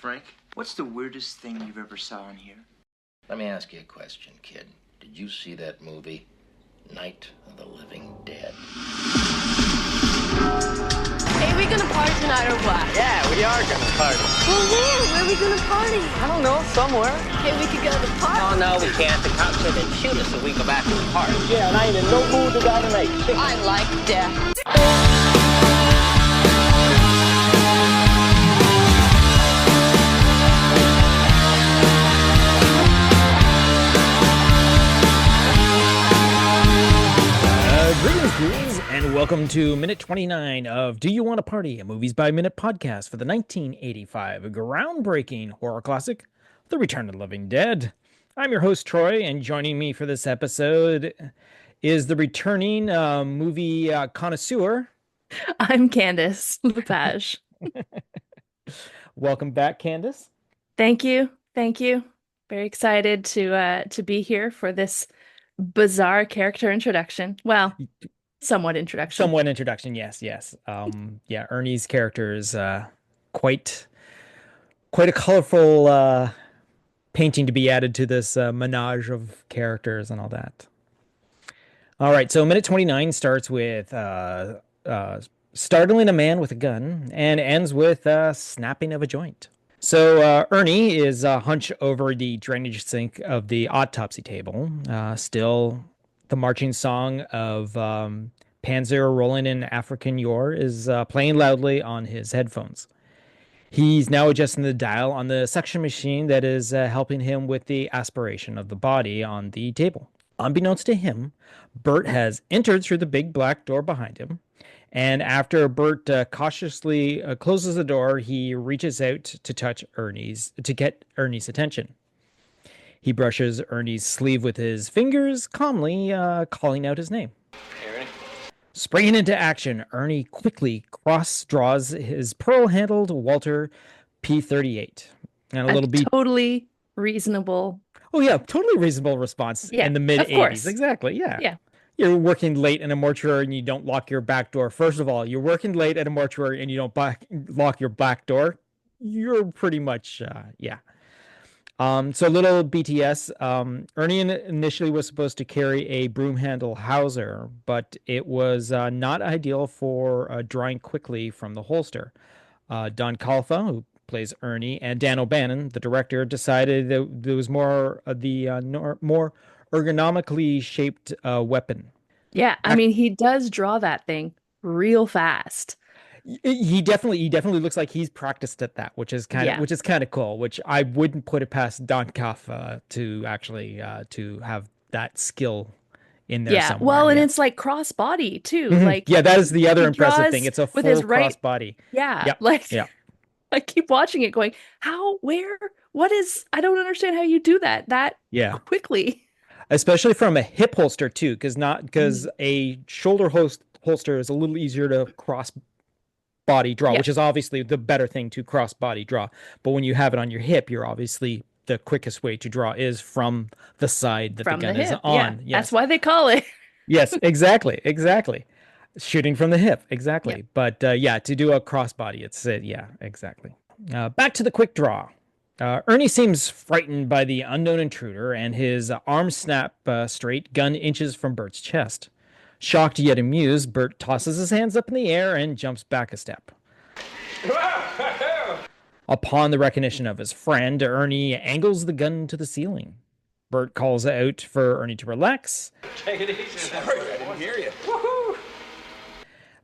Frank. What's the weirdest thing you've ever saw in here? Let me ask you a question, kid. Did you see that movie, Night of the Living Dead? Hey, we gonna party tonight or what? Yeah, we are gonna party. Well, where are we gonna party? I don't know, somewhere. Hey, we could go to the park. Oh, no, we can't. The cops said they'd shoot us if we go back to the park. Yeah, and I ain't in no mood to die tonight. I like death. Greetings, and welcome to Minute 29 of Do You Want to Party, a Movies by Minute podcast for the 1985 groundbreaking horror classic, The Return of the Living Dead. I'm your host, Troy, and joining me for this episode is the returning movie connoisseur. I'm Candace Lepage. Welcome back, Candace. Thank you. Very excited to be here for this bizarre character introduction. Well, somewhat introduction. Yes. Yeah, Ernie's character is quite a colorful painting to be added to this menage of characters and all that. All right, so minute 29 starts with startling a man with a gun and ends with snapping of a joint. So Ernie is hunched over the drainage sink of the autopsy table. Still, the marching song of Panzer Rolling in African Yore is playing loudly on his headphones. He's now adjusting the dial on the suction machine that is helping him with the aspiration of the body on the table. Unbeknownst to him, Bert has entered through the big black door behind him. And after Bert cautiously closes the door, he reaches out to get Ernie's attention. He brushes Ernie's sleeve with his fingers, calmly calling out his name. Hey, Ernie. Springing into action, Ernie quickly cross-draws his pearl-handled Walter P-38. And a little beat. Totally reasonable. Oh, yeah, totally reasonable response in the mid-'80s. Exactly, yeah. You're working late in a mortuary and you don't lock your back door. First of all, you're working late at a mortuary and you don't lock your back door. You're pretty much, yeah. So little BTS, Ernie initially was supposed to carry a broom handle Hauser, but it was not ideal for drawing quickly from the holster. Don Calfa, who plays Ernie, and Dan O'Bannon, the director, decided that there was more ergonomically shaped weapon. Yeah, I mean, he does draw that thing real fast. He definitely looks like he's practiced at that, which is kind of cool. Which I wouldn't put it past Don Calfa to actually to have that skill in there. Yeah, somewhere. Well, and it's like cross body too. Mm-hmm. Like that is the other impressive thing. It's a full cross body. Yeah, I keep watching it, going, how, where, what is? I don't understand how you do that quickly. Especially from a hip holster too, because a shoulder holster is a little easier to cross body draw, which is obviously the better thing to cross body draw. But when you have it on your hip, you're obviously the quickest way to draw is from the side that the gun is on. Yeah, yes. That's why they call it. Yes, exactly. Shooting from the hip, exactly. Yeah. But to do a cross body, it's exactly. Back to the quick draw. Ernie seems frightened by the unknown intruder, and his arms snap straight, gun inches from Bert's chest. Shocked yet amused, Bert tosses his hands up in the air and jumps back a step. Upon the recognition of his friend, Ernie angles the gun to the ceiling. Bert calls out for Ernie to relax. Take it easy. Sorry, I didn't hear you. Woohoo!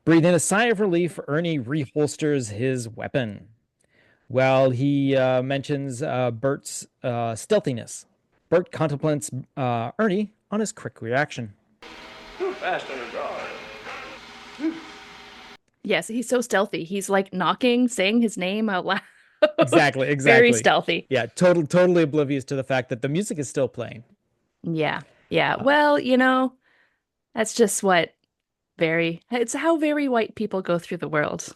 Breathing a sigh of relief, Ernie reholsters his weapon. While he mentions Bert's stealthiness, Bert contemplates Ernie on his quick reaction. Fast on the draw. Yes, he's so stealthy. He's like knocking, saying his name out loud. Exactly. Very stealthy. Yeah, totally oblivious to the fact that the music is still playing. Yeah. Well, that's just it's how very white people go through the world.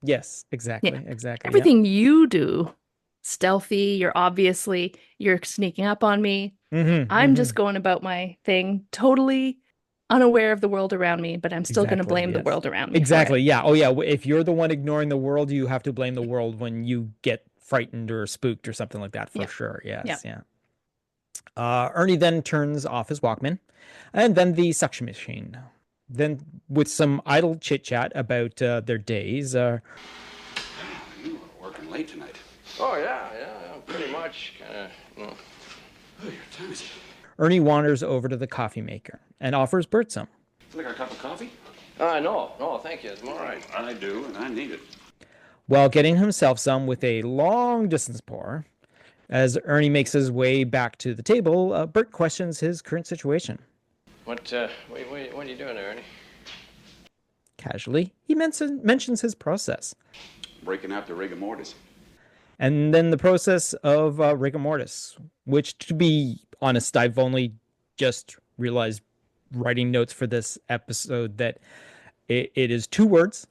Yes, exactly. Yeah. Exactly. Everything you do, stealthy, you're sneaking up on me. I'm just going about my thing, totally unaware of the world around me, but I'm still going to blame the world around me. Exactly. Yeah. Oh, yeah. If you're the one ignoring the world, you have to blame the world when you get frightened or spooked or something like that for sure. Yes, yeah. Ernie then turns off his Walkman, and then the suction machine. Then, with some idle chit chat about their days. You were working late tonight. Oh, yeah, pretty much. Oh, your time is. Ernie wanders over to the coffee maker and offers Bert some. Like a cup of coffee? No, thank you. It's all right. I do, and I need it. While getting himself some with a long distance pour. As Ernie makes his way back to the table, Bert questions his current situation. What are you doing there, Ernie? Casually, he mentions his process. Breaking out the rigor mortis. And then the process of rigor mortis, which, to be honest, I've only just realized writing notes for this episode that it is 2 words.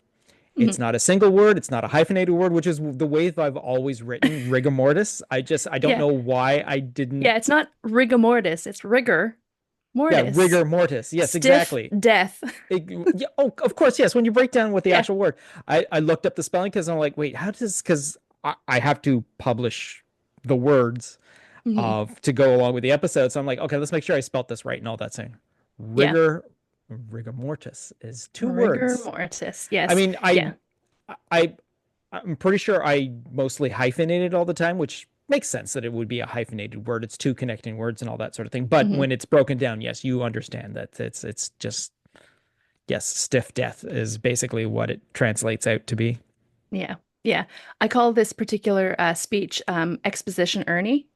It's not a single word. It's not a hyphenated word, which is the way I've always written rigor mortis. I don't know why I didn't. Yeah, it's not rigor mortis. It's rigor mortis. Yeah, rigor mortis. Yes, Stiff exactly. Death. Of course, yes. When you break down what the actual word, I looked up the spelling because I'm like, wait, how does? Because I have to publish the words to go along with the episode. So I'm like, okay, let's make sure I spelt this right and all that thing. Rigor mortis is 2 words. Rigor mortis. Yes. I mean, I'm pretty sure I mostly hyphenated all the time, which makes sense that it would be a hyphenated word. It's 2 connecting words and all that sort of thing. But when it's broken down, yes, you understand that it's just, yes, stiff death is basically what it translates out to be. Yeah. Yeah. I call this particular speech exposition Ernie.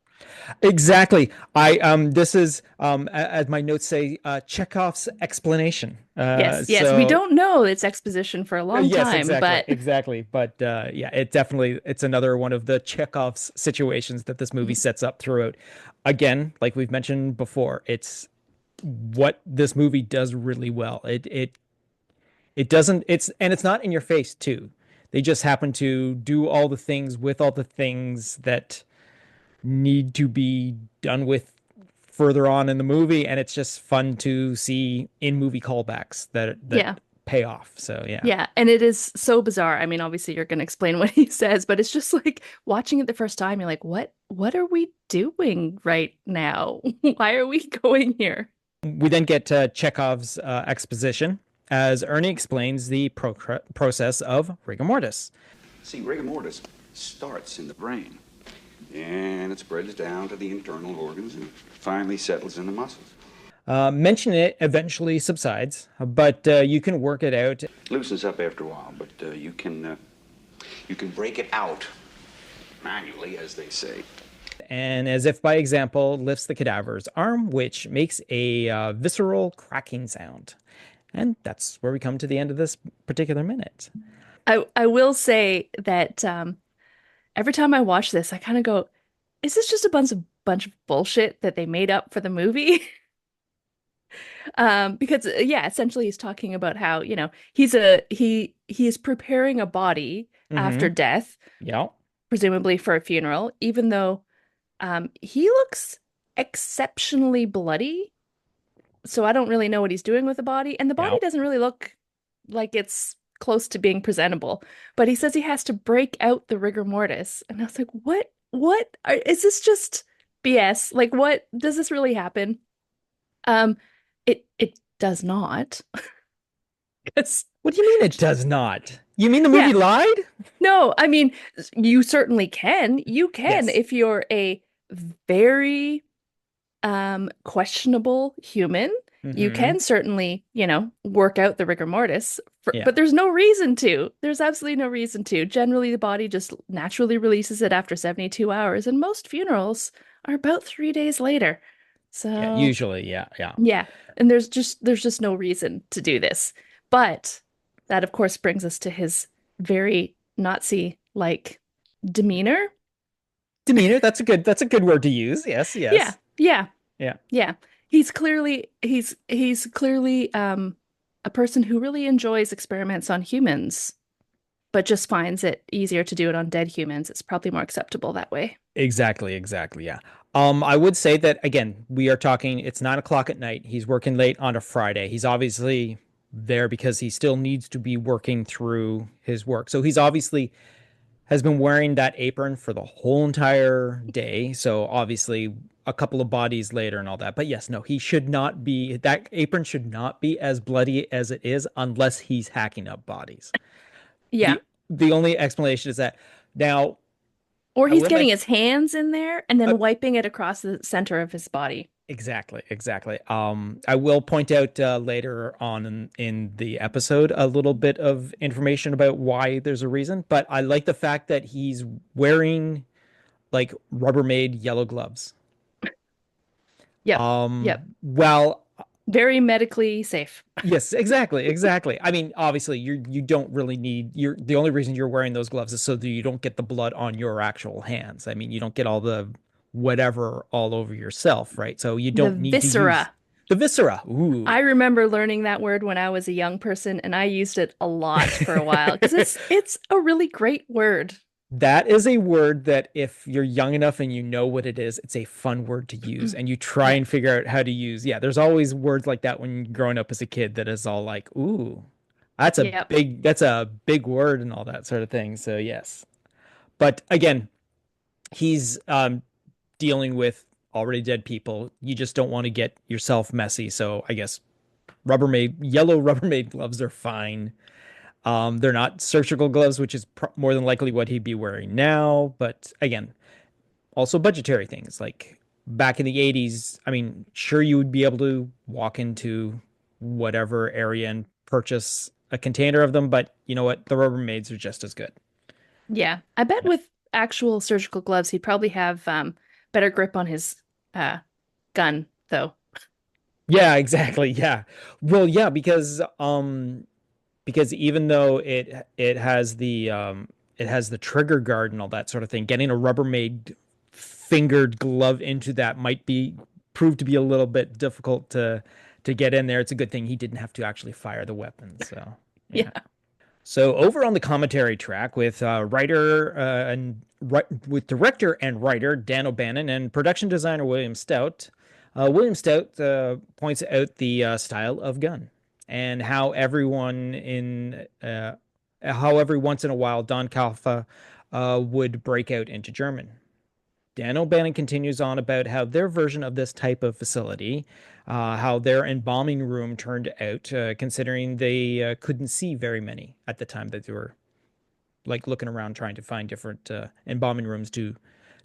Exactly. This is as my notes say, Chekhov's explanation. Yes. We don't know it's exposition for a long time, exactly. But it's another one of the Chekhov's situations that this movie sets up throughout. Again, like we've mentioned before, it's what this movie does really well. It doesn't. It's not in your face too. They just happen to do all the things with all the things that need to be done with further on in the movie, and it's just fun to see in movie callbacks that pay off. So yeah, and it is so bizarre. I mean, obviously you're going to explain what he says, but it's just like watching it the first time, you're like, what are we doing right now? Why are we going here? We then get Chekhov's exposition as Ernie explains the process of rigor mortis. See, rigor mortis starts in the brain, and it spreads down to the internal organs and finally settles in the muscles. Mention it eventually subsides, but you can work it out. Loosens up after a while, but you can break it out manually, as they say. And as if by example, lifts the cadaver's arm, which makes a visceral cracking sound. And that's where we come to the end of this particular minute. I will say that every time I watch this, I kind of go, is this just a bunch of bullshit that they made up for the movie? Because essentially he's talking about how, he is preparing a body after death, presumably for a funeral, even though he looks exceptionally bloody. So I don't really know what he's doing with the body, and the body doesn't really look like it's close to being presentable. But he says he has to break out the rigor mortis, and I was like, "What? Is this just BS? Like, what does this really happen?" It does not. What do you mean it does not? You mean the movie lied? No, I mean you certainly can. You can if you're a very questionable human. You can certainly, work out the rigor mortis, but there's no reason to. There's absolutely no reason to. Generally, the body just naturally releases it after 72 hours, and most funerals are about 3 days later. So usually, yeah. And there's just no reason to do this. But that, of course, brings us to his very Nazi-like demeanor. Demeanor. That's a good word to use. Yes. Yeah. He's clearly a person who really enjoys experiments on humans, but just finds it easier to do it on dead humans. It's probably more acceptable that way. Exactly. Yeah. I would say that again, we are talking. It's 9:00 at night. He's working late on a Friday. He's obviously there because he still needs to be working through his work. So he's obviously has been wearing that apron for the whole entire day. So obviously a couple of bodies later and all that. But yes, no, he should not be, that apron should not be as bloody as it is unless he's hacking up bodies. Yeah. The only explanation is that now, or he's getting his hands in there and then wiping it across the center of his body. Exactly. I will point out later on in the episode a little bit of information about why there's a reason, but I like the fact that he's wearing like Rubbermaid yellow gloves. Yep. Well, very medically safe. Yes, exactly. I mean, obviously, you don't really need the only reason you're wearing those gloves is so that you don't get the blood on your actual hands. I mean, you don't get all the whatever all over yourself, right? So you don't need viscera. To use the viscera. Ooh. I remember learning that word when I was a young person, and I used it a lot for a while because it's a really great word. That is a word that if you're young enough and you know what it is, it's a fun word to use and you try and figure out how to use. Yeah, there's always words like that when you're growing up as a kid that is all like, ooh, that's a big word and all that sort of thing. So yes. But again, he's dealing with already dead people. You just don't want to get yourself messy. So I guess yellow Rubbermaid gloves are fine. They're not surgical gloves, which is more than likely what he'd be wearing now. But again, also budgetary things like back in the 80s. I mean, sure, you would be able to walk into whatever area and purchase a container of them. But you know what? The Rubbermaids are just as good. Yeah. I bet with actual surgical gloves, he'd probably have better grip on his gun, though. Yeah, exactly. Yeah. Well, yeah, because even though it has the trigger guard and all that sort of thing, getting a Rubbermaid fingered glove into that might prove to be a little bit difficult to get in there. It's a good thing he didn't have to actually fire the weapon. So yeah. So over on the commentary track with with director and writer Dan O'Bannon and production designer William Stout. William Stout points out the style of gun. And how every once in a while Don Calfa would break out into German. Dan O'Bannon continues on about how their version of this type of facility, how their embalming room turned out, considering they couldn't see very many at the time that they were like looking around trying to find different embalming rooms to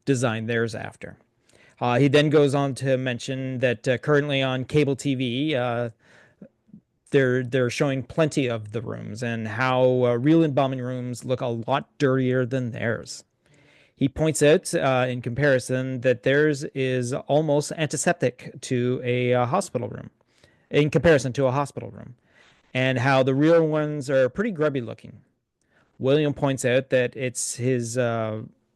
design theirs after. He then goes on to mention that currently on cable TV, they're showing plenty of the rooms and how real embalming rooms look a lot dirtier than theirs. He points out, in comparison, that theirs is almost antiseptic to a hospital room, in comparison to a hospital room, and how the real ones are pretty grubby looking. William points out that it's his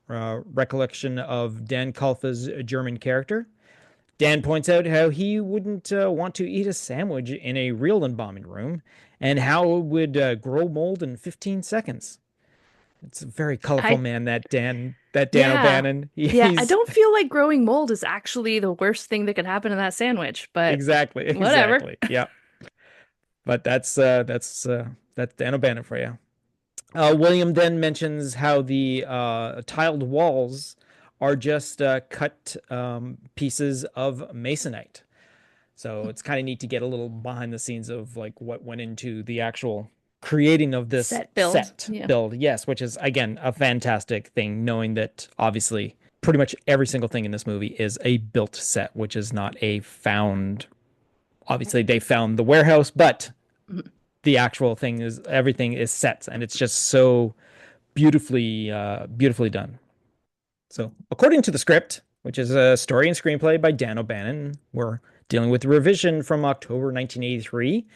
recollection of Dan Kalfa's German character. Dan points out how he wouldn't want to eat a sandwich in a real embalming room and how it would grow mold in 15 seconds. It's a very colorful man, that Dan O'Bannon. Yeah, I don't feel like growing mold is actually the worst thing that could happen in that sandwich, but exactly. Whatever. Yeah. But that's Dan O'Bannon for you. William then mentions how the tiled walls are just cut pieces of masonite. So it's kind of neat to get a little behind the scenes of like what went into the actual creating of this set build. Yes, which is, again, a fantastic thing, knowing that obviously pretty much every single thing in this movie is a built set, which is not a found. Obviously, they found the warehouse, but the actual thing is everything is sets, and it's just so beautifully done. So, according to the script, which is a story and screenplay by Dan O'Bannon, we're dealing with a revision from October 1983,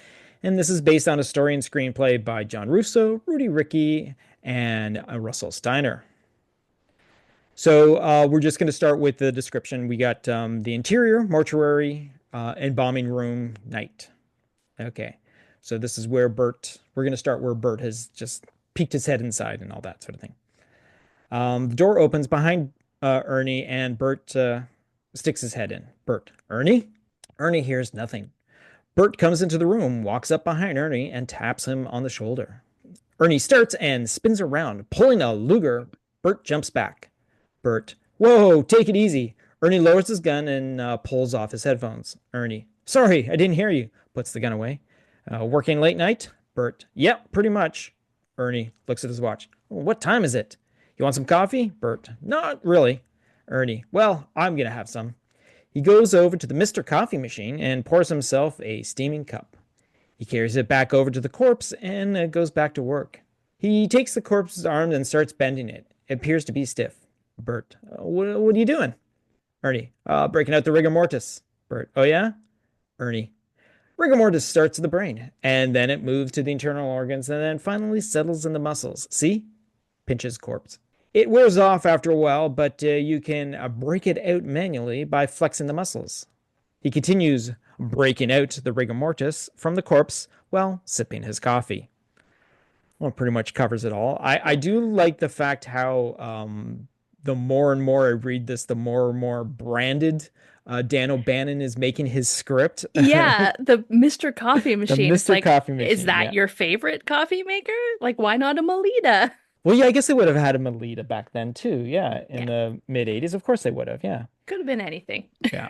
and this is based on a story and screenplay by John Russo, Rudy Rickey, and Russell Steiner. So we're just going to start with the description. We got the interior, mortuary, embalming room, night. Okay, so this is where we're going to start where Bert has just peeked his head inside and all that sort of thing. The door opens behind Ernie, and Bert sticks his head in. Bert, Ernie? Ernie hears nothing. Bert comes into the room, walks up behind Ernie, and taps him on the shoulder. Ernie starts and spins around, pulling a Luger Bert jumps back. Bert, whoa, take it easy. Ernie lowers his gun and pulls off his headphones. Ernie, sorry, I didn't hear you. Puts the gun away. Working late night? Bert, yep, pretty much. Ernie looks at his watch. What time is it? You want some coffee? Bert, not really. Ernie, well, I'm going to have some. He goes over to the Mr. Coffee machine and pours himself a steaming cup. He carries it back over to the corpse and goes back to work. He takes the corpse's arm and starts bending it. It appears to be stiff. Bert, what are you doing? Ernie, breaking out the rigor mortis. Bert, oh yeah? Ernie, rigor mortis starts at the brain, and then it moves to the internal organs, and then finally settles in the muscles. See? Pinches corpse. It wears off after a while, but you can break it out manually by flexing the muscles. He continues breaking out the rigor mortis from the corpse while sipping his coffee. Well, pretty much covers it all. I do like the fact how the more and more I read this, the more and more branded Dan O'Bannon is making his script. Yeah, the Mr. Coffee machine. The Mr. Coffee machine. Is that your favorite coffee maker? Like, why not a Melita? Well, yeah, I guess they would have had a Melita back then too. Yeah, in the mid 80s. Of course they would have. Yeah. Could have been anything. Yeah.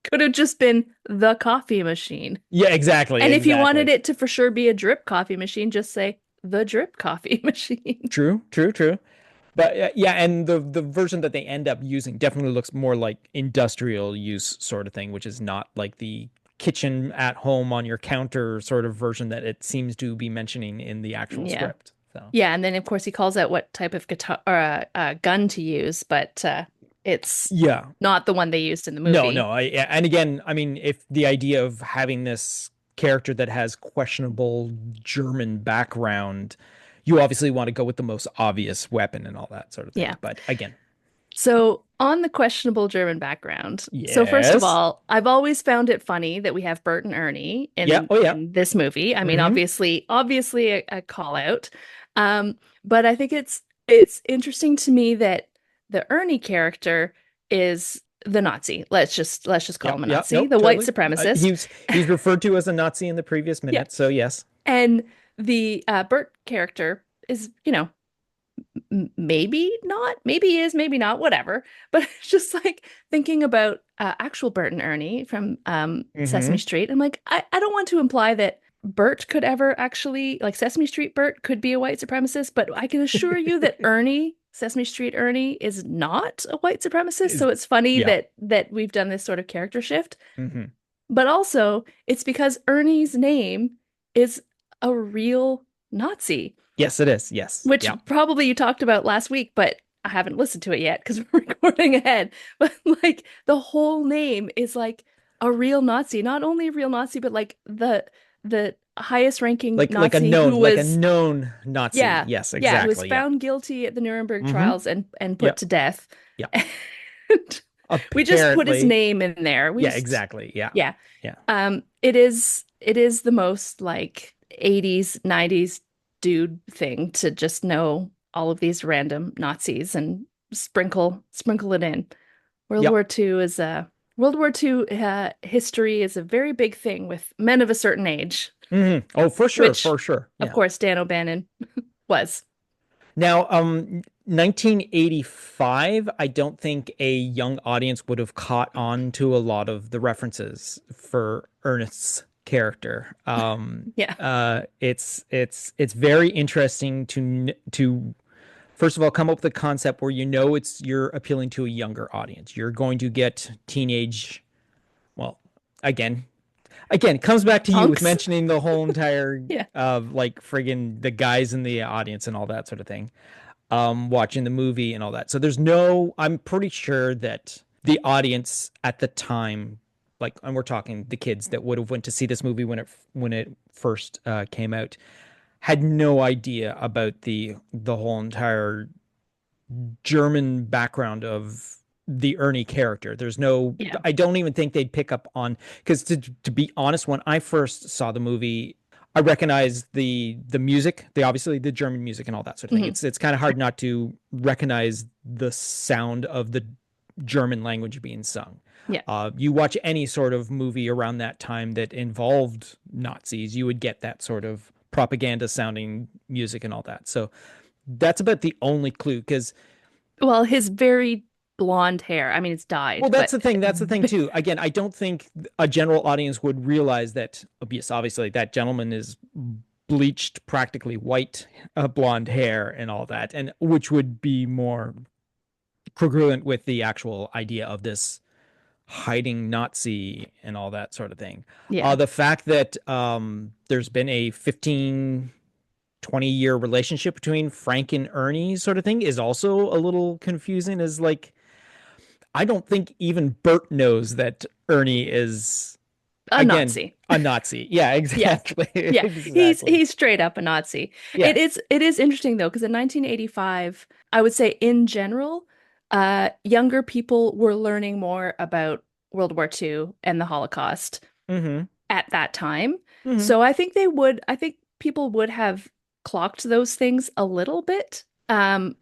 Could have just been the coffee machine. Yeah, exactly. And if you wanted it to for sure be a drip coffee machine, just say the drip coffee machine. True. But yeah, and the version that they end up using definitely looks more like industrial use sort of thing, which is not like the kitchen at home on your counter sort of version that it seems to be mentioning in the actual script. So. Yeah, and then of course he calls out what type of guitar or gun to use, but it's not the one they used in the movie. No. And again, I mean, if the idea of having this character that has questionable German background, you obviously want to go with the most obvious weapon and all that sort of thing. Yeah. But again. So on the questionable German background. Yes. So first of all, I've always found it funny that we have Bert and Ernie in this movie. I mean, obviously a call out. But I think it's interesting to me that the Ernie character is the Nazi. Let's just call him a Nazi, the white supremacist. He's referred to as a Nazi in the previous minute, so yes. And the Bert character is, maybe not, maybe he is, maybe not, whatever. But it's just like thinking about actual Bert and Ernie from Sesame Street. I'm like, I don't want to imply that Bert could ever actually, like Sesame Street Bert could be a white supremacist, but I can assure you that Ernie, Sesame Street Ernie, is not a white supremacist. So it's funny that we've done this sort of character shift. But also it's because Ernie's name is a real Nazi. Yes, it is. Yes. Which probably you talked about last week, but I haven't listened to it yet because we're recording ahead. But like the whole name is like a real Nazi, not only a real Nazi, but like the highest ranking Nazi like a known Nazi. Yeah, yes, exactly. Yeah, who was found guilty at the Nuremberg trials and put to death. Yeah. We just put his name in there. Exactly. Yeah. It is the most like 80s, 90s dude thing to just know all of these random Nazis and sprinkle it in. World War II history is a very big thing with men of a certain age. Oh, for sure, which, for sure. Yeah. Of course, Dan O'Bannon was. Now, 1985, I don't think a young audience would have caught on to a lot of the references for Ernest's character. It's very interesting to first of all come up with a concept where you're appealing to a younger audience. You're going to get teenage, well, again it comes back to you with mentioning the whole entire like friggin' the guys in the audience and all that sort of thing, watching the movie and all that. So I'm pretty sure that the audience at the time, like, and we're talking the kids that would have went to see this movie when it first came out, had no idea about the whole entire German background of the Ernie character. I don't even think they'd pick up on, because to be honest, when I first saw the movie, I recognized the music, obviously the German music and all that sort of thing. It's kind of hard not to recognize the sound of the German language being sung. Yeah. You watch any sort of movie around that time that involved Nazis, you would get that sort of propaganda sounding music and all that. So that's about the only clue because well, his very blonde hair. I mean, it's dyed, well, that's but the thing. That's the thing too. Again, I don't think a general audience would realize that. Yes, obviously, that gentleman is bleached, practically white, blonde hair, and all that, and which would be more congruent with the actual idea of this hiding Nazi and all that sort of thing. yeah. The fact that there's been a 20-year relationship between Frank and Ernie sort of thing is also a little confusing. Is like I don't think even Bert knows that Ernie is A again Nazi. a Nazi. Yeah, Yeah. exactly. Yeah. Exactly. He's straight up a Nazi. Yeah. It is interesting though, because in 1985, I would say in general, younger people were learning more about World War II and the Holocaust Mm-hmm. at that time. Mm-hmm. So I think people would have clocked those things a little bit. Not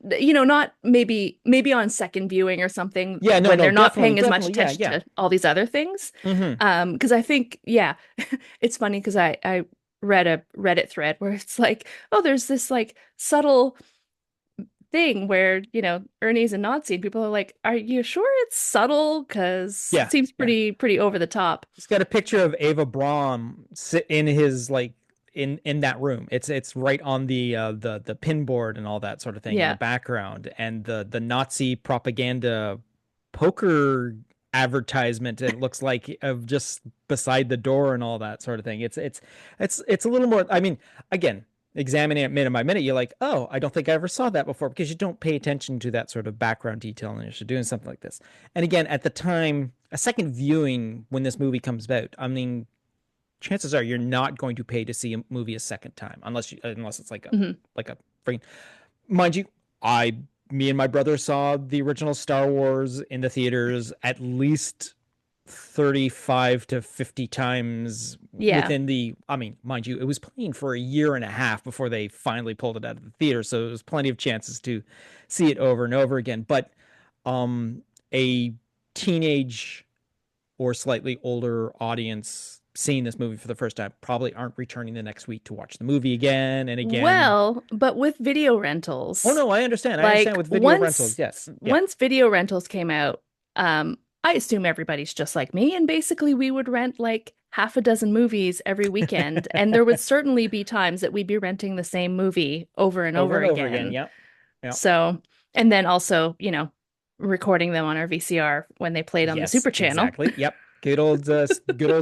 maybe on second viewing or something Yeah, no, when no, they're not definitely, paying as much definitely. Yeah, attention yeah. to all these other things. Mm-hmm. Because I think, yeah, it's funny because I read a Reddit thread where it's like, oh, there's this like subtle thing where, Ernie's a Nazi and people are like, are you sure it's subtle? Because it Yeah, seems yeah. pretty over the top. He's got a picture of Ava Braun sit in his like in that room. It's right on the pin board and all that sort of thing in the Yeah. background, and the Nazi propaganda poker advertisement. It looks like of just beside the door and all that sort of thing. It's a little more. I mean, again, examining it minute by minute, you're like, oh, I don't think I ever saw that before because you don't pay attention to that sort of background detail when you're doing something like this. And again, at the time, a second viewing when this movie comes out, I mean, chances are you're not going to pay to see a movie a second time unless it's like a Mhm. like a freaking mind you, me and my brother saw the original Star Wars in the theaters at least 35 to 50 times Yeah. within the I mean, mind you, it was playing for a year and a half before they finally pulled it out of the theater, so there was plenty of chances to see it over and over again. But a teenage or slightly older audience seeing this movie for the first time probably aren't returning the next week to watch the movie again and again. Well, but with video Oh rentals, no, I understand. I understand like with video rentals. Yes. Yeah. once video rentals came out, I assume everybody's just like me, and basically we would rent like half a dozen movies every weekend, and there would certainly be times that we'd be renting the same movie over and Over over and over again. again. Yep. Yep. So, and then also, recording them on our VCR when they played on the Yes, Super Channel. exactly. Yep. Good old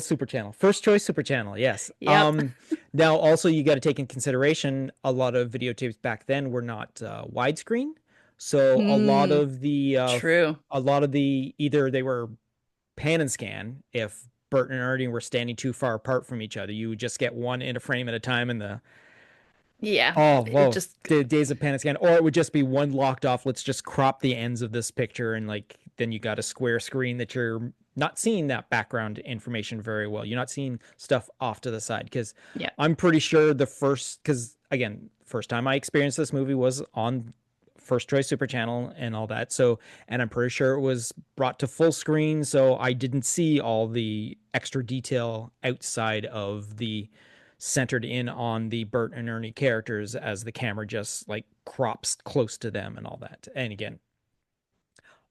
Super Channel. First choice Super Channel. Yes. Yep. Now also you got to take in consideration a lot of videotapes back then were not widescreen. So True. a lot of the either they were pan and scan if Bert and Ernie were standing too far apart from each other. You would just get one in a frame at a time in the Yeah. oh, It whoa, just the days of pan and scan, or it would just be one locked off. Let's just crop the ends of this picture, and like then you got a square screen that you're not seeing that background information very well. You're not seeing stuff off to the side because yeah. I'm pretty sure because again, first time I experienced this movie was on first choice Super Channel and all that. So, and I'm pretty sure it was brought to full screen, so I didn't see all the extra detail outside of the centered in on the Bert and Ernie characters as the camera just like crops close to them and all that. And again,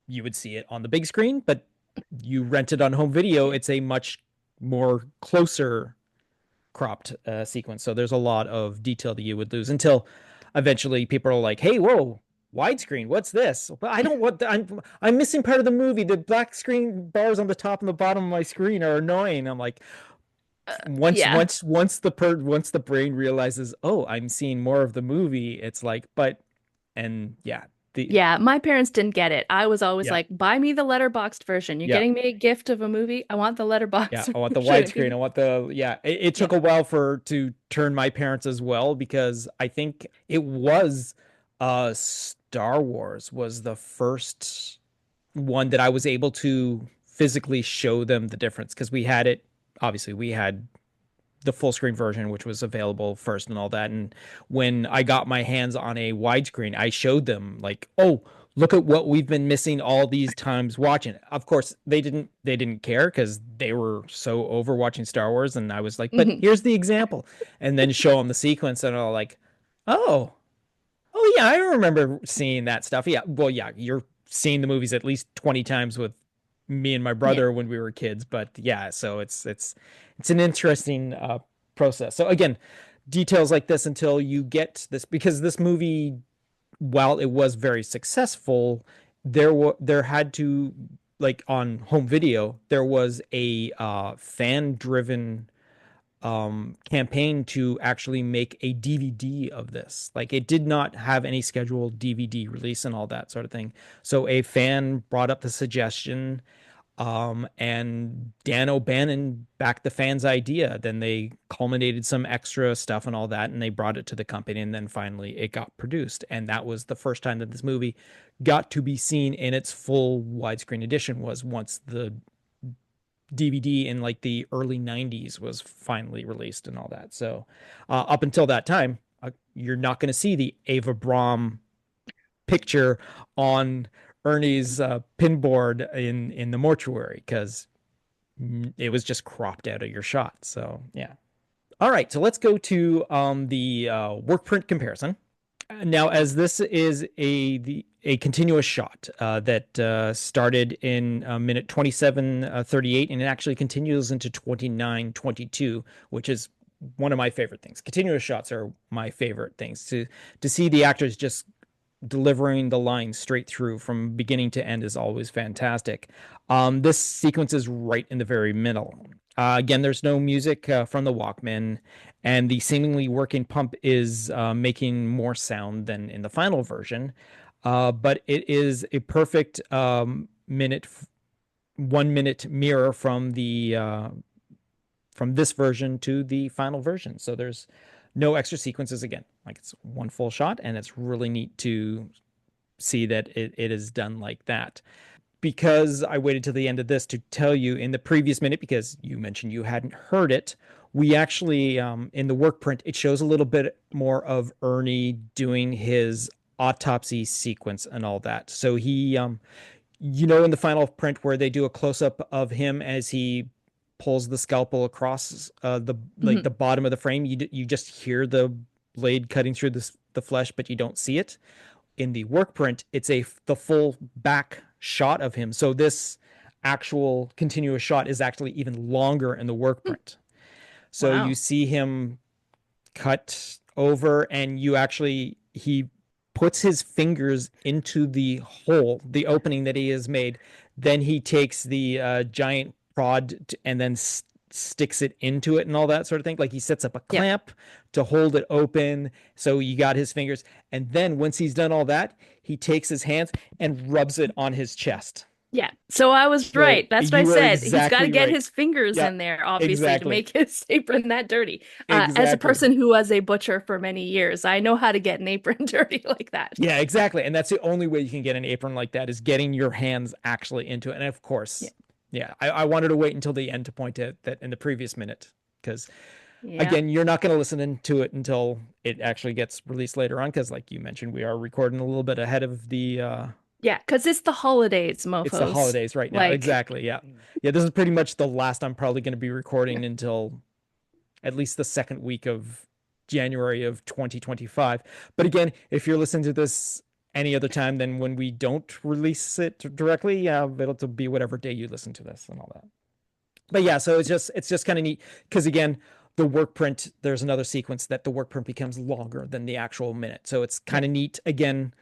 you would see it on the big screen, but you rent it on home video, it's a much more closer cropped sequence. So there's a lot of detail that you would lose until eventually people are like, "Hey, whoa, widescreen, what's this?" But I don't want. I'm missing part of the movie. The black screen bars on the top and the bottom of my screen are annoying. I'm like, Yeah. once the brain realizes, oh, I'm seeing more of the movie, it's like, but and yeah. Yeah, my parents didn't get it. I was always Yeah. like, buy me the letterboxed version. You're Yeah. getting me a gift of a movie. I want the letterboxed Yeah, I version. want the widescreen. I want it took a while to turn my parents as well because I think it was Star Wars was the first one that I was able to physically show them the difference because we had it obviously we had the full screen version, which was available first and all that. And when I got my hands on a widescreen, I showed them like, oh, look at what we've been missing all these times watching it. Of course, they didn't care because they were so over watching Star Wars. And I was like, but here's the example. And then show them the sequence and they're like, oh, Oh yeah, I remember seeing that stuff. Yeah, well, yeah, you're seeing the movies at least 20 times with me and my brother when we were kids. But yeah, so it's an interesting process. So again, details like this until you get this, because this movie, while it was very successful, there had to, like on home video, there was a fan driven campaign to actually make a DVD of this. Like it did not have any scheduled DVD release and all that sort of thing. So a fan brought up the suggestion, and Dan O'Bannon backed the fans' idea. Then they culminated some extra stuff and all that, and they brought it to the company, and then finally it got produced. And that was the first time that this movie got to be seen in its full widescreen edition, was once the DVD in like the early 90s was finally released and all that. So up until that time, you're not going to see the Ava Braun picture on Ernie's pinboard in the mortuary, because it was just cropped out of your shot. So yeah. All right, so let's go to the work print comparison. Now, as this is a continuous shot that started in minute 27:38, and it actually continues into 29:22, which is one of my favorite things. Continuous shots are my favorite things, to see the actors just delivering the lines straight through from beginning to end is always fantastic. This sequence is right in the very middle. Again, there's no music from the Walkman, and the seemingly working pump is making more sound than in the final version. But it is a perfect 1 minute mirror from this version to the final version. So there's no extra sequences again. Like it's one full shot, and it's really neat to see that it is done like that. Because I waited till the end of this to tell you, in the previous minute, because you mentioned you hadn't heard it, we actually, in the work print, it shows a little bit more of Ernie doing his autopsy sequence and all that. So he, in the final print where they do a close-up of him as he pulls the scalpel across the bottom of the frame, you just hear the blade cutting through the flesh, but you don't see it. In the work print, it's the full back shot of him. So this actual continuous shot is actually even longer in the work print. So you see him cut over, and he puts his fingers into the hole, the opening that he has made. Then he takes the giant prod and then sticks it into it and all that sort of thing. Like he sets up a clamp to hold it open. So you got his fingers. And then once he's done all that, he takes his hands and rubs it on his chest. Yeah. So I was right. That's what I said. Exactly, he's got to get his fingers in there, obviously, to make his apron that dirty. As a person who was a butcher for many years, I know how to get an apron dirty like that. Yeah, exactly. And that's the only way you can get an apron like that, is getting your hands actually into it. And of course, I wanted to wait until the end to point out that in the previous minute, because again, you're not going to listen to it until it actually gets released later on, because like you mentioned, we are recording a little bit ahead of the because it's the holidays, mofos. It's the holidays right now. Exactly. Yeah. This is pretty much the last I'm probably going to be recording until at least the second week of January of 2025. But again, if you're listening to this any other time than when we don't release it directly, it'll be whatever day you listen to this and all that. But yeah, so it's just kind of neat, because again, the work print, there's another sequence that the work print becomes longer than the actual minute. So it's kind of neat. Again,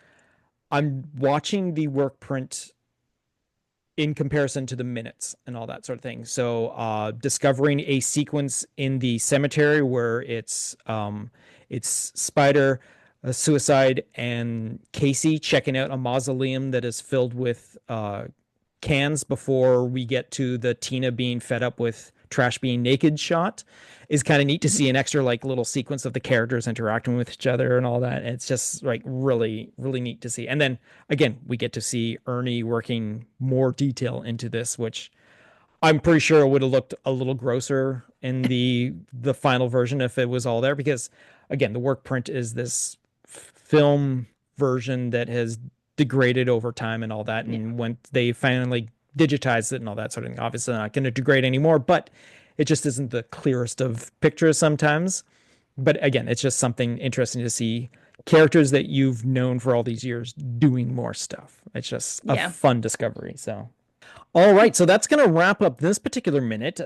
I'm watching the work print in comparison to the minutes and all that sort of thing. So discovering a sequence in the cemetery where it's Spider, Suicide, and Casey checking out a mausoleum that is filled with cans before we get to the Tina being fed up with trash being naked shot is kind of neat to see an extra like little sequence of the characters interacting with each other and all that. And it's just like really, really neat to see. And then again, we get to see Ernie working more detail into this, which I'm pretty sure it would have looked a little grosser in the final version if it was all there, because again, the work print is this film version that has degraded over time and all that. And when they finally digitized it and all that sort of thing, obviously not going to degrade anymore, but it just isn't the clearest of pictures sometimes. But again, it's just something interesting to see characters that you've known for all these years doing more stuff. It's just a fun discovery. So, all right. So that's going to wrap up this particular minute.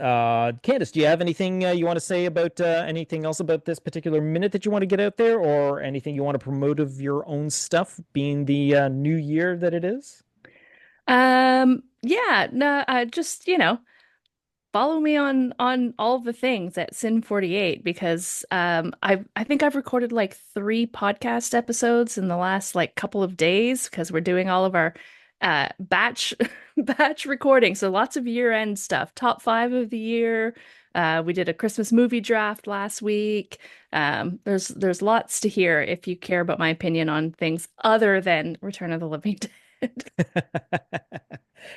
Candace, do you have anything you want to say about anything else about this particular minute that you want to get out there, or anything you want to promote of your own stuff, being the new year that it is? Yeah, no, just, follow me on all the things at Sin48, because I think I've recorded like 3 podcast episodes in the last like couple of days, because we're doing all of our batch recording. So lots of year-end stuff. Top 5 of the year. We did a Christmas movie draft last week. There's lots to hear if you care about my opinion on things other than Return of the Living Dead.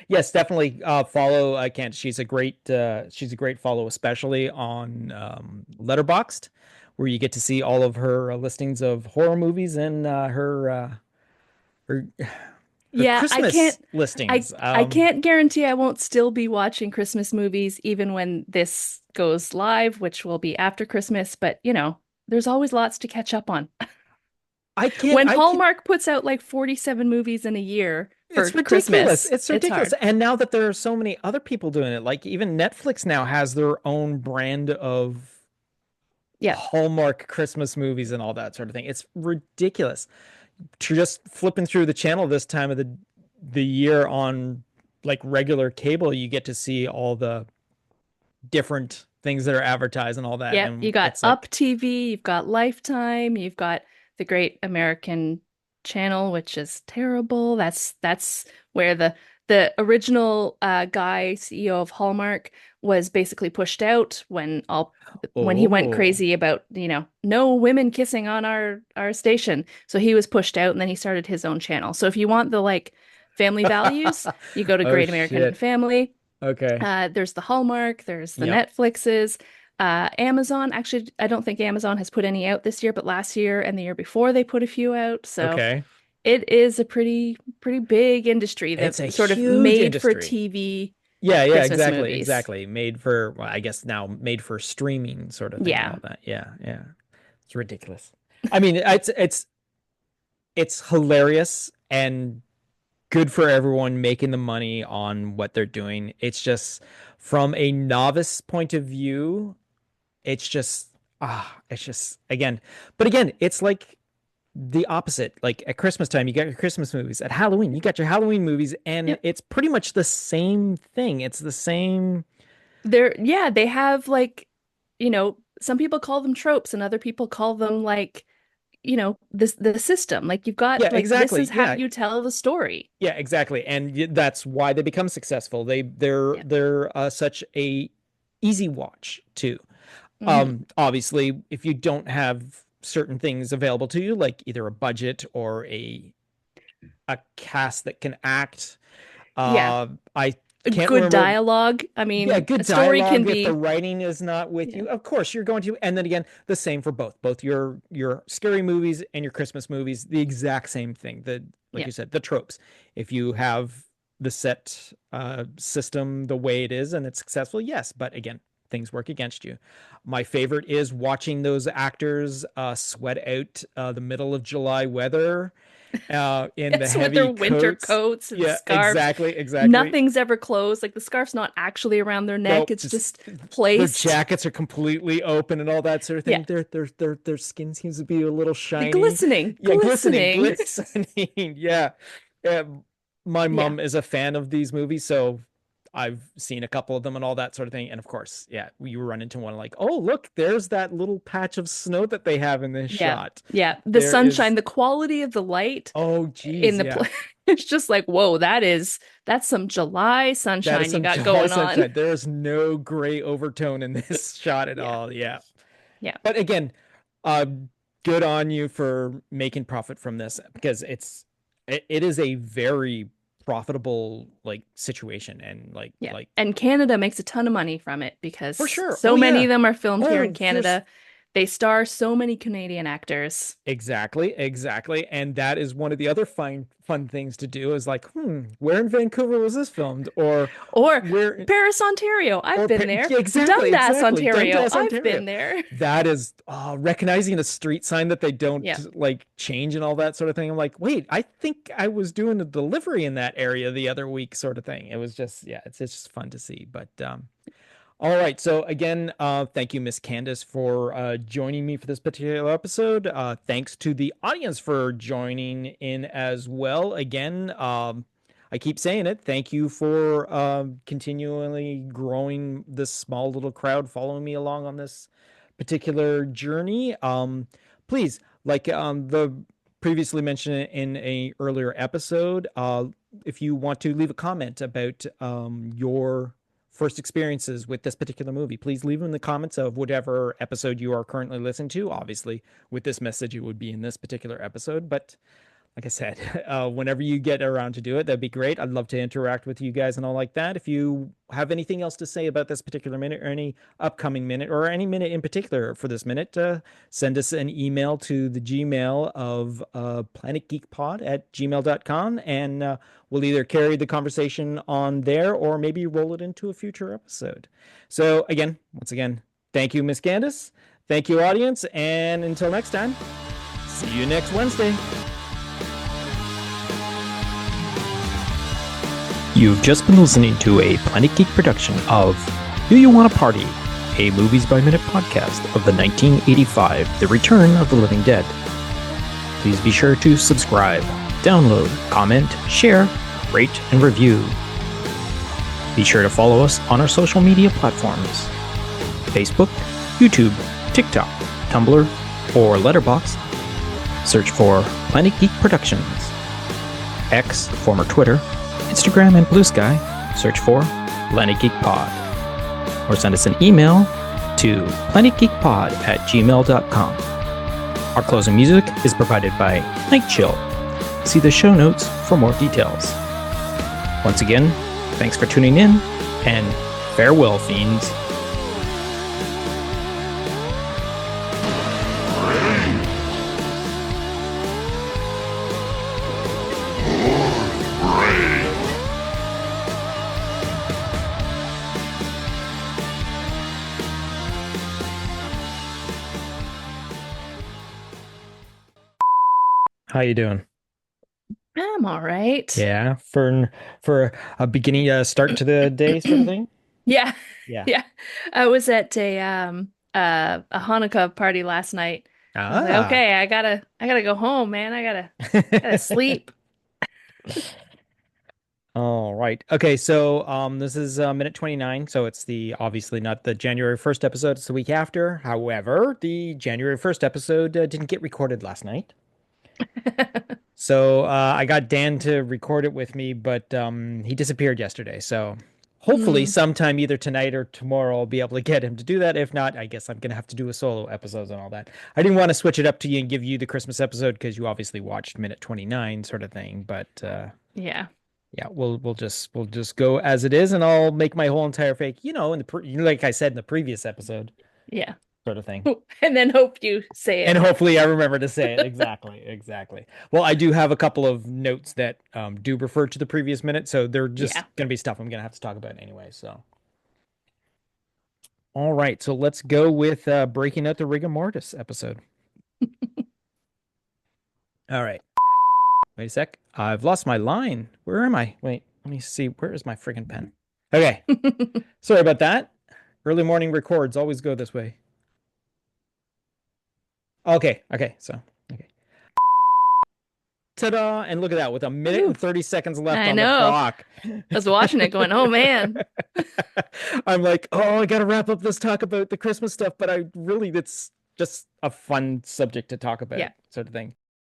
Yes, definitely follow Kent. She's a great follow, especially on Letterboxd, where you get to see all of her listings of horror movies and her Christmas listings. I can't guarantee I won't still be watching Christmas movies even when this goes live, which will be after Christmas, but there's always lots to catch up on. When Hallmark puts out like 47 movies in a year for it's ridiculous. Christmas, it's ridiculous. And now that there are so many other people doing it, like even Netflix now has their own brand of Hallmark Christmas movies and all that sort of thing. It's ridiculous. Just flipping through the channel this time of the year on like regular cable, you get to see all the different things that are advertised and all that. Yeah, and you got Up TV, you've got Lifetime, you've got the Great American Channel, which is terrible. That's where the original guy, CEO of Hallmark, was basically pushed out when he went crazy about, no women kissing on our station. So he was pushed out, and then he started his own channel. So if you want the like family values, you go to Great American Family. Okay. There's the Hallmark, there's the Netflixes. Amazon, actually, I don't think Amazon has put any out this year, but last year and the year before they put a few out. So it is a pretty big industry that's sort of made for TV. Yeah, Christmas exactly, movies. Exactly. Made for, well, I guess now made for streaming sort of thing. Yeah. And all that. Yeah. It's ridiculous. I mean, it's hilarious and good for everyone making the money on what they're doing. It's just from a novice point of view, it's just again, it's like the opposite. Like at Christmas time, you got your Christmas movies. At Halloween, you got your Halloween movies, and it's pretty much the same thing. It's the same. They have like, some people call them tropes and other people call them like, the system. Like you've got exactly. This is how you tell the story. Yeah, exactly. And that's why they become successful. They're such a easy watch too. Obviously, if you don't have certain things available to you, like either a budget or a cast that can act, I can't good dialogue. I mean, good a story dialogue. Can be. If the writing is not with you, of course you're going to. And then again, the same for both your scary movies and your Christmas movies. The exact same thing. Like you said, the tropes. If you have the set system the way it is and it's successful, yes. But again, things work against you. My favorite is watching those actors sweat out the middle of July weather in the heavy with their winter coats and scarves. Exactly. Nothing's ever closed. Like the scarf's not actually around their neck. Nope, it's just placed. Their jackets are completely open and all that sort of thing. Yeah. Their skin seems to be a little shiny. Glistening. Yeah. My mom is a fan of these movies, so I've seen a couple of them and all that sort of thing. And of course, you run into one like, oh, look, there's that little patch of snow that they have in this shot. Yeah. The sunshine, the quality of the light. Oh, geez. It's just like, whoa, that's some July sunshine you got going on. There's no gray overtone in this shot at all. Yeah. But again, good on you for making profit from this, because it is a very profitable situation, and and Canada makes a ton of money from it because for sure so many of them are filmed here in Canada. they star so many Canadian actors. Exactly. And that is one of the other fun things to do is like, where in Vancouver was this filmed? Or where Paris, Ontario. I've been there. Exactly. Ontario. Dundas, I've been there. That is recognizing a street sign that they don't like change and all that sort of thing. I'm like, wait, I think I was doing a delivery in that area the other week, sort of thing. It was just, it's just fun to see. But all right. So again, thank you, Miss Candace, for joining me for this particular episode. Thanks to the audience for joining in as well. Again, I keep saying it. Thank you for continually growing this small little crowd following me along on this particular journey. Please, like the previously mentioned in a earlier episode, if you want to leave a comment about your first experiences with this particular movie, please leave them in the comments of whatever episode you are currently listening to. Obviously, with this message, it would be in this particular episode, but like I said, whenever you get around to do it, that'd be great. I'd love to interact with you guys and all like that. If you have anything else to say about this particular minute or any upcoming minute or any minute in particular for this minute, send us an email to the Gmail of planetgeekpod@gmail.com, and we'll either carry the conversation on there or maybe roll it into a future episode. So again, once again, thank you, Miss Candace. Thank you, audience. And until next time, see you next Wednesday. You've just been listening to a Planet Geek production of Do You Want a Party? A Movies by Minute podcast of the 1985 The Return of the Living Dead. Please be sure to subscribe, download, comment, share, rate, and review. Be sure to follow us on our social media platforms: Facebook, YouTube, TikTok, Tumblr, or Letterboxd. Search for Planet Geek Productions. X, former Twitter, Instagram, and Blue Sky, search for Planet Geek Pod. Or send us an email to planetgeekpod@gmail.com. Our closing music is provided by Night Chill. See the show notes for more details. Once again, thanks for tuning in, and farewell, fiends. How you doing? I'm all right. Yeah, for a beginning start to the day sort of thing. Yeah. I was at a Hanukkah party last night. I was like, okay, I gotta go home, man. I gotta sleep. All right. Okay, so this is minute 29, so it's obviously not the January 1st episode, it's the week after. However, the January 1st episode didn't get recorded last night. So I got Dan to record it with me, but he disappeared yesterday. So hopefully sometime either tonight or tomorrow I'll be able to get him to do that. If not, I guess I'm going to have to do a solo episode and all that. I didn't want to switch it up to you and give you the Christmas episode because you obviously watched minute 29 sort of thing. But yeah, we'll just go as it is, and I'll make my whole entire fake, like I said in the previous episode. Yeah. Sort of thing. And then hope you say it. And hopefully I remember to say it. Exactly. Well, I do have a couple of notes that do refer to the previous minute, so they're just going to be stuff I'm going to have to talk about anyway, so. All right, so let's go with breaking out the Rigor Mortis episode. All right. Wait a sec. I've lost my line. Where am I? Wait, let me see. Where is my friggin' pen? Okay. Sorry about that. Early morning records always go this way. Okay. Ta-da! And look at that, with a minute and 30 seconds left on the clock. I was watching it going, oh man. I'm like, I gotta wrap up this talk about the Christmas stuff, but it's just a fun subject to talk about, sort of thing.